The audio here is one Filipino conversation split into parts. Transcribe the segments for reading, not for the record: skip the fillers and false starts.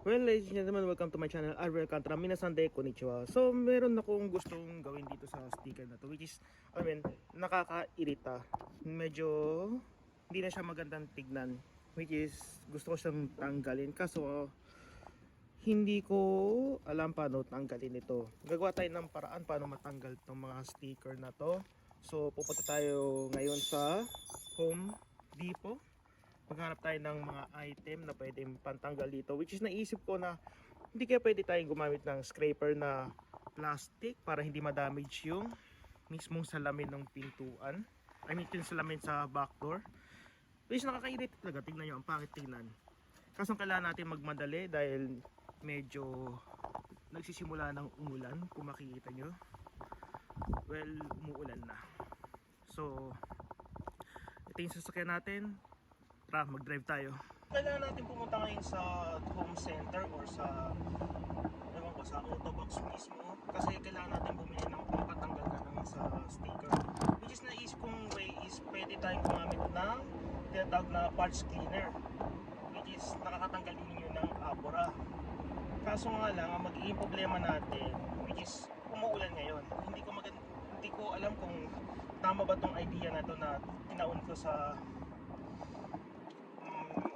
Well, ladies and gentlemen, welcome to my channel, Arvel Alcantara. Minasan de konnichiwa. So, meron akong gustong gawin dito sa sticker na to, which is, nakakairita. Medyo hindi na siya magandang tignan, which is gusto ko siyang tanggalin. Kaso, hindi ko alam paano tanggalin ito. Gagawa tayo ng paraan paano matanggal itong mga sticker na to. So, pupunta tayo ngayon sa Home Depot. Maghanap tayo ng mga item na pwedeng pantanggal dito, which is naisip ko na hindi kaya pwede tayong gumamit ng scraper na plastic para hindi ma-damage yung mismong salamin ng pintuan. I mean yung salamin sa back door, which nakakairita talaga. Tignan nyo, ang pangit tignan. Kaso kailangan natin magmadali dahil medyo nagsisimula ng umulan, kung makikita nyo. Well, umuulan na. So ito yung sasakyan natin. Tara, mag-drive tayo. Kailangan natin pumunta ngayon sa home center or sa sa Autobox mismo, kasi kailangan natin bumili ng pampatanggal na ng sa sticker. Which is naisip kong way is pwede tayong gumamit ng tinatawag na parts cleaner, which is nakakatanggal din yun ng abora. Kaso nga lang, ang magiging problema natin, which is umuulan ngayon. Hindi ko alam kung tama ba tong idea na to na tinaon ko sa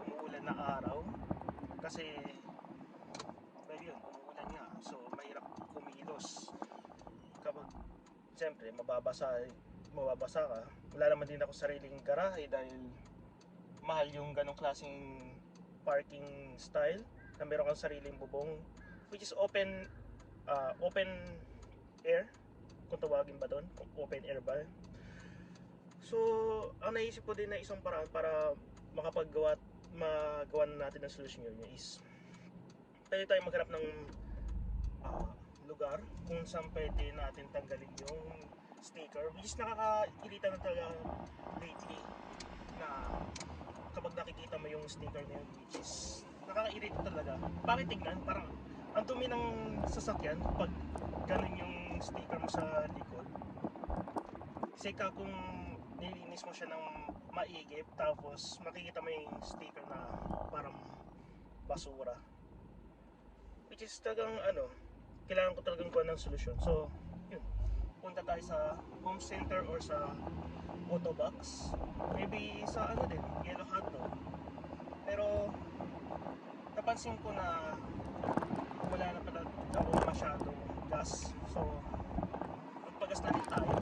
umuulan na araw, kasi well yun, umuulan nga, so mahirap kumilos kapag siyempre mababasa ka. Wala naman din ako sariling garahe dahil mahal yung ganong klaseng parking style na meron kang sariling bubong, which is open air, kung tawagin ba doon, open air ba. So ang naisip ko din na isang paraan para magawa natin ng solusyon yun is pwede tayo maghanap ng lugar kung saan pwede natin tanggalin yung sticker, which is nakakairita na talaga lately na kapag nakikita mo yung sticker na yun, which is nakakairita talaga. Bakit tignan? Parang ang dumi ng sasakyan pag ganun yung sticker mo sa likod. Seka kung nilinis mo siya ng maigip, tapos makikita mo yung sticker na parang basura, which is talagang kailangan ko talagang kuha ng solusyon. So yun, punta tayo sa home center or sa Autobox, maybe sa din, Yellow Hat Road. Pero napansin ko na wala na pala ako masyadong gas, so magpagas na rin tayo.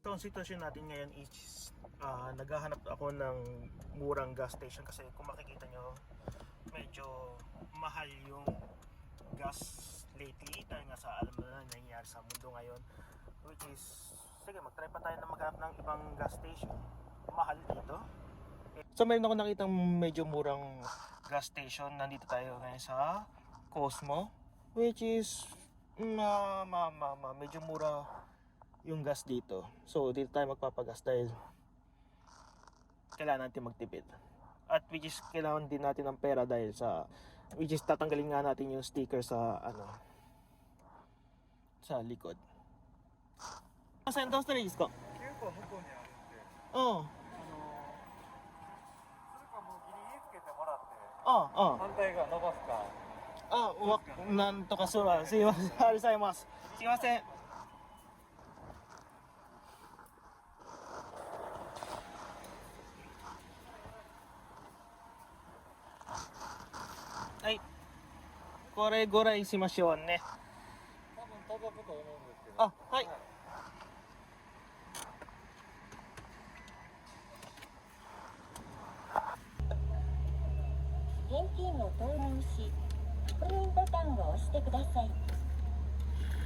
So ang sitwasyon natin ngayon is naghahanap ako ng murang gas station, kasi kung makikita nyo medyo mahal yung gas lately dahil nga sa alam na nangyayari sa mundo ngayon, which is sige, mag-try pa tayo na maghanap ng ibang gas station mahal dito. So meron ako nakitang medyo murang gas station. Nandito tayo ngayon sa Cosmo, which is medyo mura yung gas dito. So dito tayo magpapagas dahil kailangan natin magtipid, at which is kailangan din natin ng pera dahil sa which is tatanggalin nga natin yung sticker sa sa likod. Saan daw sa desu ka? 結構向こうにあるんで、Oh. それかもうギリギリつけてもらって、Oh. 反対側伸ばすか。なんとかそうだ。すいません。ありがとうございます。すいません。はい。これぐらいしましょうね。多分届くと思うんですけど。あ、はい。現金を投入し、復印ボタンを押してください。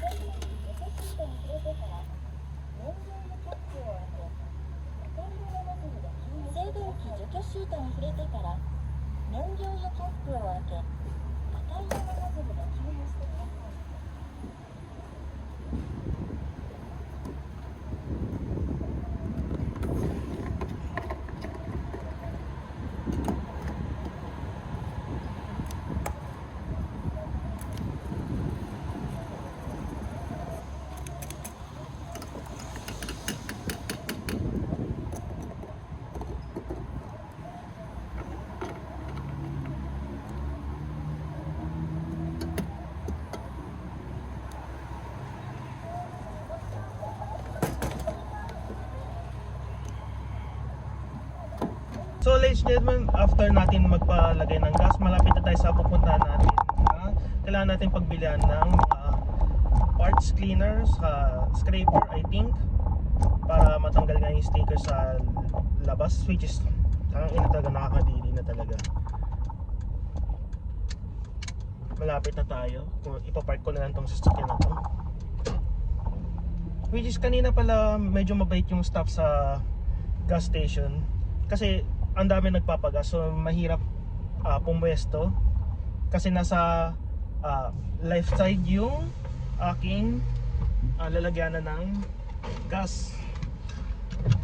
レシートに触れてから燃料油キャップを開け、赤色のノズルで静電気除去シートに触れてから燃料油キャップを開け、赤色のノズルで給油してください。So ladies and gentlemen, after natin magpalagay ng gas, malapit na tayo sa pupuntahan natin. Kailangan natin pagbilihan ng mga parts cleaner sa scraper, I think, para matanggal nga yung sticker sa labas, which is ang ina talaga, nakakadiri na talaga. Malapit na tayo. Ipapark ko na lang tong sasakyan na to, which is kanina pala medyo mabait yung staff sa gas station kasi ang dami nagpapagas, so mahirap pumwesto kasi nasa left side yung aking lalagyanan ng gas.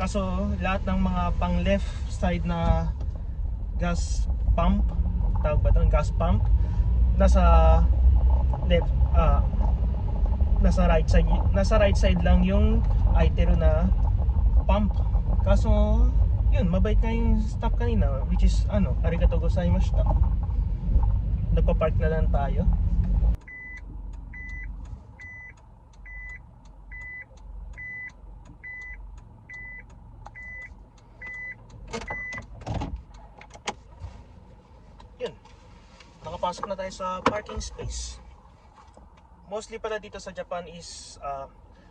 Kaso lahat ng mga pang left side na gas pump, tawag ba ito, gas pump, nasa left, nasa right side lang yung itero na pump. Kaso yun, mabait nga yung staff kanina, which is arigatou gozaimashita. Nagpa-park na lang tayo. Yun, nakapasok na tayo sa parking space. Mostly pala dito sa Japan is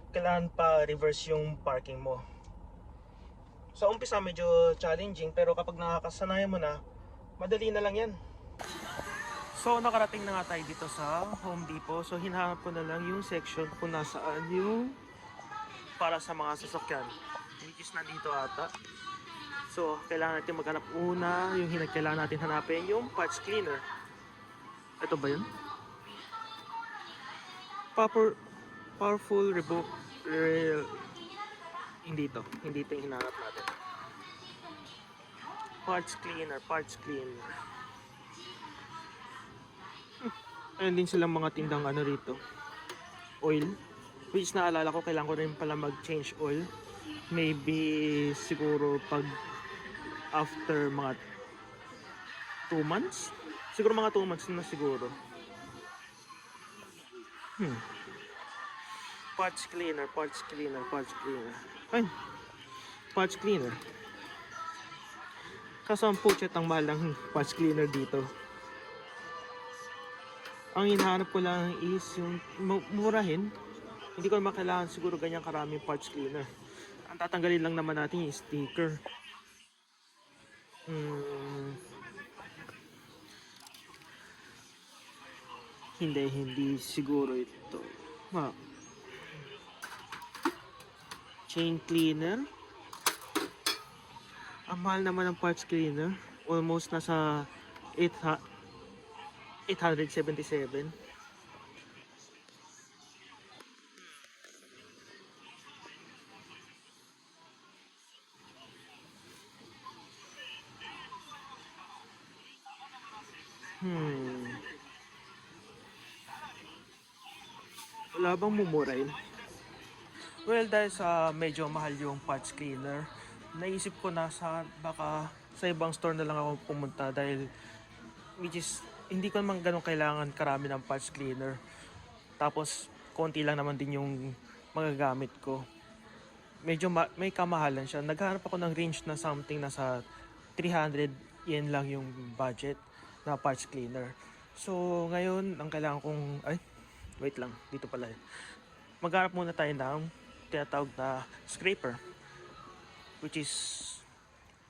kailangan pa reverse yung parking mo. Sa umpisa medyo challenging, pero kapag nakakasanayan mo na, madali na lang yan. So nakarating na nga tayo dito sa Home Depot. So hinahanap ko na lang yung section kung nasaan yung para sa mga sasakyan, which is nandito ata. So kailangan natin maghanap una. Yung kailangan natin hanapin yung parts cleaner. Ito ba yun? Powerful revoke. Hindi ito yung hinahanap natin. Parts cleaner. Ayun din silang mga tindang rito, oil, which naalala ko kailangan ko rin pala mag-change oil, maybe siguro pag after mga 2 months, siguro mga 2 months na siguro. Parts cleaner. Ayun, parts cleaner. Kaso ang puchet ang mahal ng parts cleaner dito. Ang hinahanap ko lang is yung murahin. Hindi ko naman kailangan siguro ganyang karaming parts cleaner. Ang tatanggalin lang naman natin yung sticker. Hindi siguro ito. Chain cleaner. Ang mahal naman ng parts cleaner. Almost nasa 877. Wala bang mumurahin? Well, dahil sa medyo mahal yung parts cleaner, naisip ko na baka sa ibang store na lang ako pumunta, dahil which is hindi ko naman ganun kailangan karami ng parts cleaner. Tapos konti lang naman din yung magagamit ko. Medyo may kamahalan siya. Naghahanap ako ng range na something nasa 300 yen lang yung budget na parts cleaner. So ngayon ang kailangan kong wait lang, dito pala. Maghanap muna tayo ng tinatawag na scraper, which is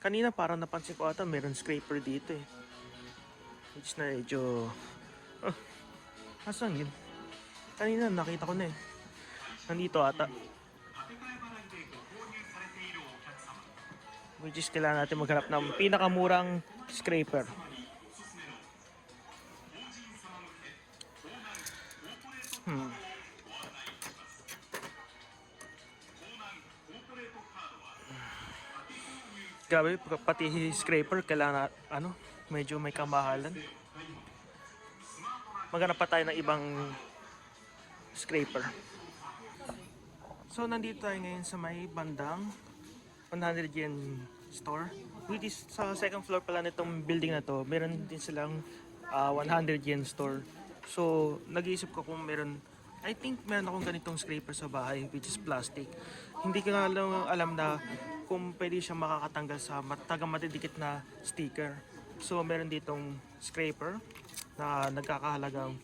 kanina parang napansin ko ata meron scraper dito which is na medyo asan yun? Kanina nakita ko na nandito ata, which is kailangan natin maghanap ng pinakamurang scraper. Grabe, pati scraper kailangan medyo may kamahalan. Maghanap pa tayo ng ibang scraper. So nandito tayo ngayon sa may bandang 100 yen store, which is sa second floor pala nitong building na to. Meron din silang 100 yen store. So nag-iisip ko kung I think meron akong ganitong scraper sa bahay, which is plastic. Hindi ko nga alam na kung pwede siya makakatanggal sa matagang matidikit na sticker. So meron ditong scraper na nagkakahalagang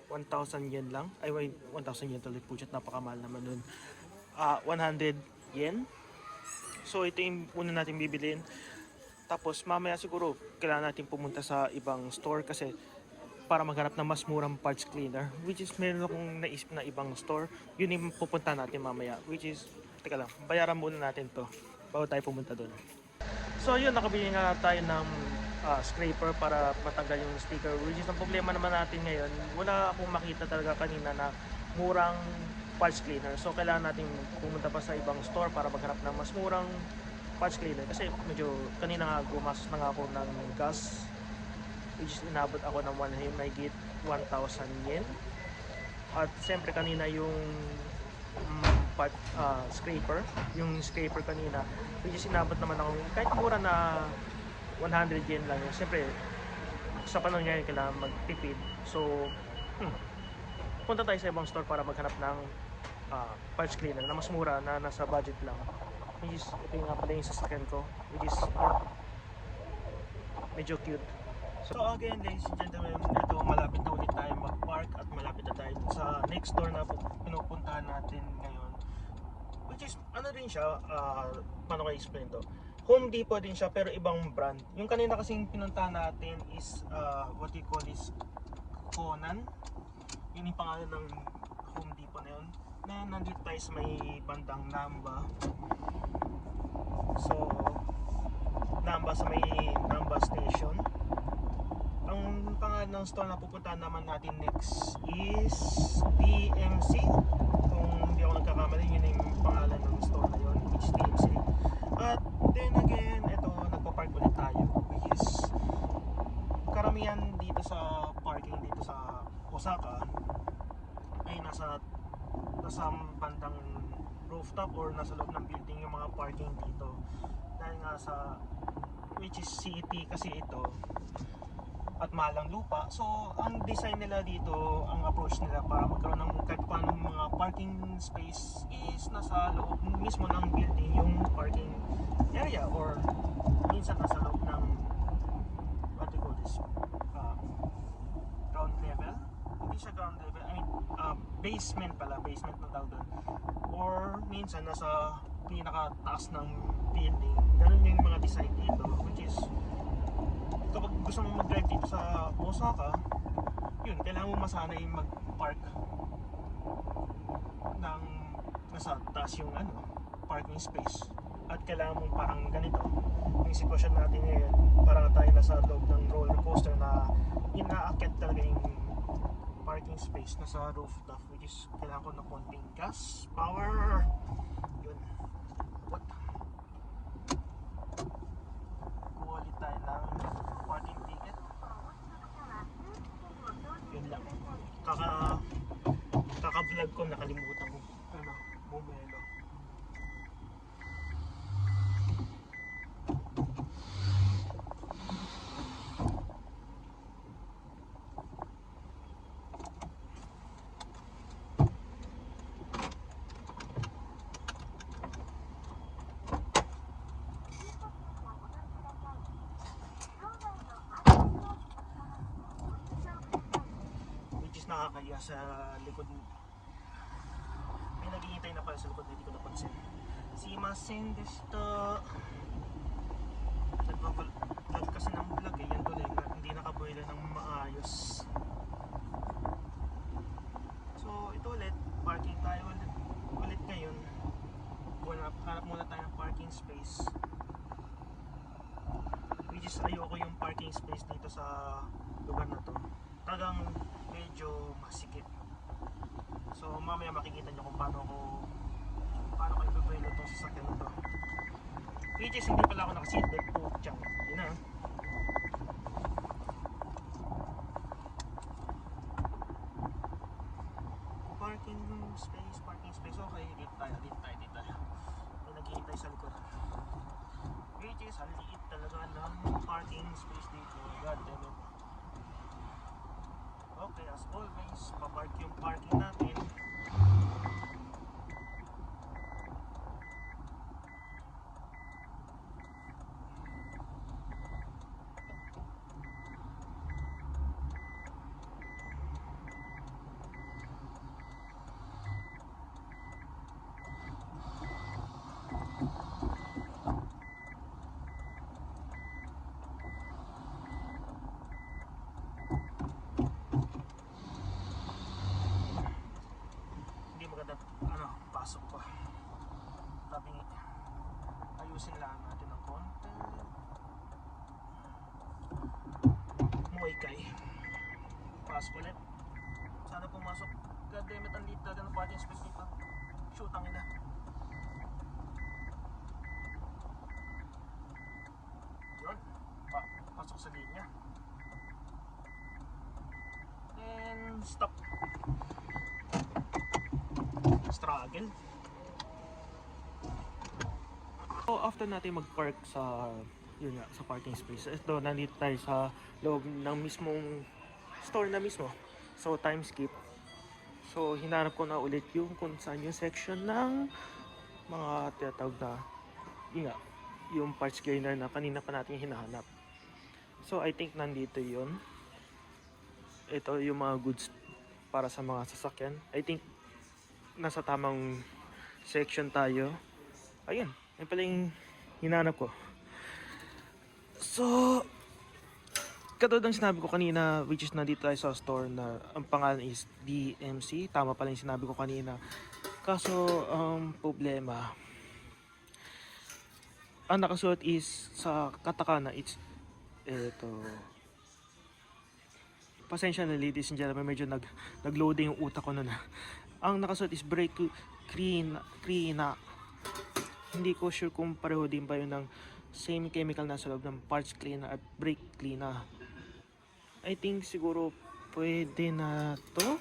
1,000 yen lang. Ay wait, 1,000 yen tuloy po siya. Napakamahal naman nun. 100 yen. So ito yung una natin bibilin. Tapos mamaya siguro kailangan natin pumunta sa ibang store kasi para maghanap ng mas murang parts cleaner. Which is meron akong naisip na ibang store. Yun yung pupunta natin mamaya. Which is, teka lang, bayaran muna natin to bago tayo pumunta doon. So yun, nakabili nga tayo ng scraper para matanggal yung sticker. Which is ang problema naman natin ngayon, wala akong makita talaga kanina na murang parts cleaner. So kailangan natin pumunta pa sa ibang store para maghanap ng mas murang parts cleaner. Kasi medyo kanina nga gumastos na nga ako ng gas. Which is inabot ako ng 1,000 yen. At siyempre kanina yung scraper. Yung scraper kanina. Which is inabot naman ako kahit mura na 100 yen lang yun. Siyempre, sa panahon ngayon kailangan magtipid. So, punta tayo sa ibang store para maghanap ng parts cleaner na mas mura na nasa budget lang. Which is, ito yung nga pala yung sasakyan ko. Which is, medyo cute. So again, ladies and gentlemen, ito malapit na ulit tayo mag-park at malapit na tayo sa next store na pinupuntahan natin ngayon. Which is, ano rin siya, paano ko i-explain to? Home Depot din siya pero ibang brand. Yung kanina kasing pinuntahan natin is what you call is Conan. Yun yung pangalan ng Home Depot na yun. Na nandito tayo sa may bandang Namba. So Namba, sa may Namba Station. Ang pangalan ng store na pupuntahan naman natin next is DMC. Kung hindi ako nagkakamali, yun yung pangalan ng store na yun, which is DMC. At then again, ito, nagpa-park ulit tayo, which is karamihan dito sa parking dito sa Osaka ay nasa bandang rooftop or nasa loob ng building yung mga parking dito. Dahil nga sa, which is city kasi ito, at malang lupa. So, ang design nila dito, ang approach nila para magkaroon ng kahit paano mga parking space is nasa loob mismo ng building yung parking area or minsan nasa loob ng what do you call this? Ground level? Hindi siya ground level. I mean, basement pala. Basement na tawag doon. Or minsan nasa pinakataas ng building. Ganun yung mga design dito, which is kapag gusto mo mag-drive dito sa Osaka, yun, kailangan mo masanay mag-park ng nasa taas yung parking space. At kailangan mo parang ganito. Yung sitwasyon natin ngayon, parang tayo nasa loob ng roller coaster na inaakyat talaga yung parking space nasa rooftop, which is kailangan ko ng konting gas, power. Yun. What? Kuha ulit tayo ng parking ticket. Yun lang. Kaka-vlog ko, nakalimutan ko. Bumelo. Nakakaya sa likod. May naghihintay na pala sa likod, hindi ko napansin. Simasen deshita. Nagpa-vlog kasi ng vlog eh. Yan tuloy, hindi nakabuela ng maayos. So ito ulit, parking tayo ulit ngayon. Hanap muna tayo ng parking space. Which is ayoko yung parking space dito sa lugar na to. Talagang medyo masikip. So mamaya makikita nyo kung paano ko i-buelo itong sasakyan na to. Which is hindi pala ako naka-seatbelt po. Tiyang, yun na. Parking space. Okay, dito tayo. May naghihintay sa likod. Which is ang liit talaga ng parking space dito. God damn it. Okay, as always, papark yung parking natin. Pasinlaan natin ng konti. Muay Thai. Pasok ulit. Sana pumasok. God damn it, ang liit talaga ng parking space dito. Shoot, ang ina. Yun. Pasok sa linya. And stop. Struggle. So after natin mag-park sa yun nga, sa parking space, ito nandito tayo sa loob ng mismong store na mismo. So time skip. So hinanap ko na ulit yung kung saan yung section ng mga tinatawag na yun nga, yung parts cleaner na kanina pa natin hinahanap. So I think nandito yun. Ito yung mga goods para sa mga sasakyan. I think nasa tamang section tayo. Ayun, yun pala yung hinanap ko. So, katulad ng sinabi ko kanina, which is nandito tayo sa store na ang pangalan is DMC. Tama pala yung sinabi ko kanina. Kaso, ang problema, ang nakasuot is sa katakana, it's ito. Pasensya na ladies and gentlemen, medyo nag-loading yung utak ko na. Ang nakasuot is brake cleaner. Hindi ko sure kung pareho din ba yun ng same chemical na sa loob ng parts cleaner at brake cleaner. I think siguro pwede na to.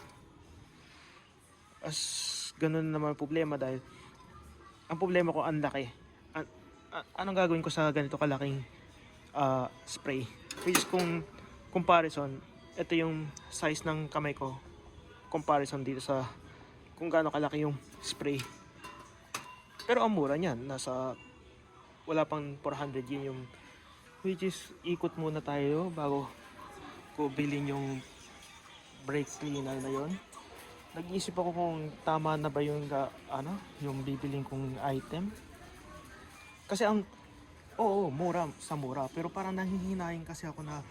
As ganun naman problema dahil ang problema ko ang laki. Anong gagawin ko sa ganito kalaking spray? Which is kung comparison, ito yung size ng kamay ko. Comparison dito sa kung gaano kalaki yung spray. Pero ang mura niyan, nasa wala pang 400 yun yung, which is ikot muna tayo bago ko bilhin yung brake cleaner na yon. Nag-iisip ako kung tama na ba yung yung bibiling kong item. Kasi oo, mura sa mura, pero parang nanghihinayin kasi ako na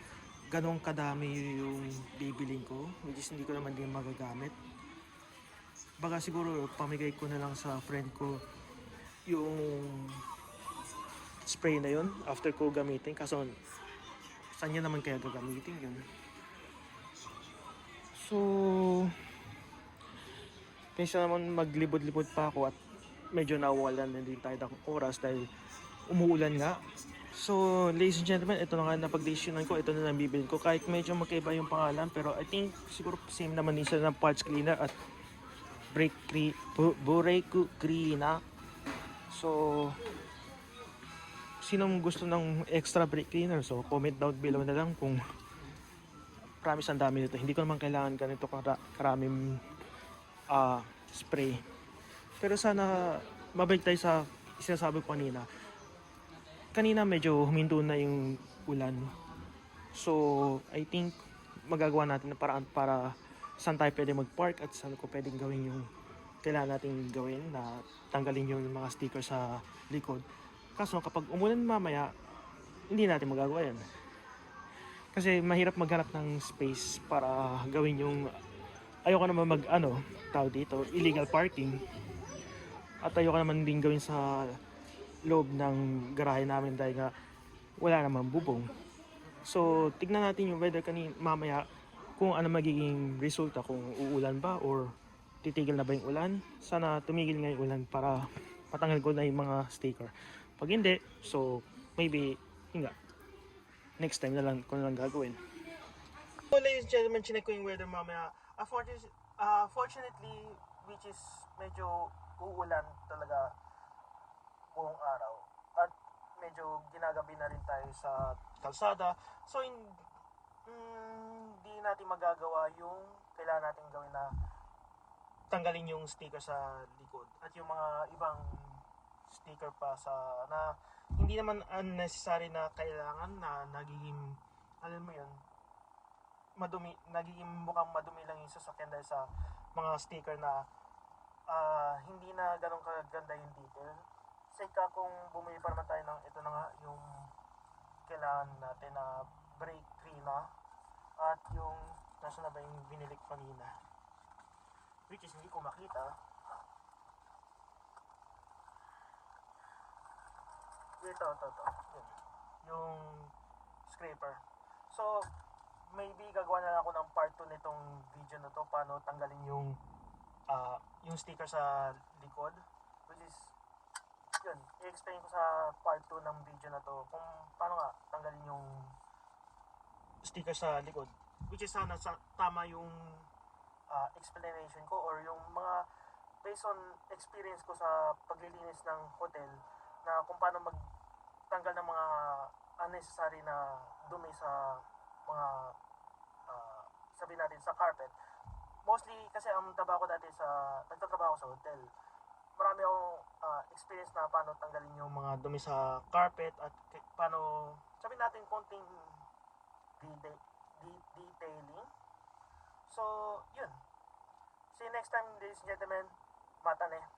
ganong kadami yung bibiling ko, which is hindi ko naman din magagamit. Baga siguro pamigay ko na lang sa friend ko yung spray na yun after ko gamitin, kaso saan niya naman kaya gagamitin yun. So kaysa naman maglibod-libod pa ako at medyo nawawalan na din tayo ng oras dahil umuulan nga. So ladies and gentlemen, ito na nga napag-decisionan ko, ito na lang bibilin ko kahit medyo magkaiba yung pangalan, pero I think siguro same naman din sila ng parts cleaner at brake cleaner. So, sinong gusto ng extra brake cleaner? So, comment down below na lang kung promise ang dami nito. Hindi ko naman kailangan ganito karaming spray. Pero sana mabalik tayo sa sinasabi ko kanina. Kanina medyo huminto na yung ulan. So, I think magagawa natin na paraan para saan tayo pwede mag-park at saan ko pwedeng gawin yung kailangan natin gawin na tanggalin yung mga sticker sa likod. Kaso kapag umulan mamaya, hindi natin magagawa yan. Kasi mahirap maghanap ng space para gawin yung ayoko naman tawag dito, illegal parking. At ayoko naman din gawin sa loob ng garahe namin dahil nga wala naman bubong. So, tignan natin yung weather mamaya kung ano magiging resulta, kung uulan ba or titigil na ba yung ulan. Sana tumigil nga yung ulan para patanggal ko na yung mga sticker. Pag hindi, so maybe next time na lang ko na lang gagawin. So ladies and gentlemen, chinek ko yung weather mamaya. Fortunately, which is medyo uulan talaga buong araw. At medyo ginagabi na rin tayo sa kalsada. So hindi natin magagawa yung kailangan natin gawin na tanggalin yung sticker sa likod at yung mga ibang sticker pa na hindi naman unnecessary na kailangan na nagiging madumi, nagiging mukhang madumi lang yung sasakyan dahil sa mga sticker na hindi na ganun kaganda yung detail. Saka kung bumili pa naman tayo ng ito na nga yung kailangan natin na brake cleaner at yung nasa na ba yung binili ko kanina, which is hindi ko makita. Ito. Yun. Yung scraper. So, maybe gagawa na lang ako ng part 2 nitong video na to, paano tanggalin yung sticker sa likod, which is yun, i-explain ko sa part 2 ng video na to kung paano nga tanggalin yung sticker sa likod, which is sana tama yung explanation ko or yung mga based on experience ko sa paglilinis ng hotel na kung paano magtanggal ng mga unnecessary na dumi sa mga sabihin natin sa carpet. Mostly kasi ang trabaho ko dati nagtatrabaho sa hotel. Marami akong experience na paano tanggalin yung mga dumi sa carpet at paano sabihin natin konting detailing. So, yun. See you next time, ladies and gentlemen. Mata ne.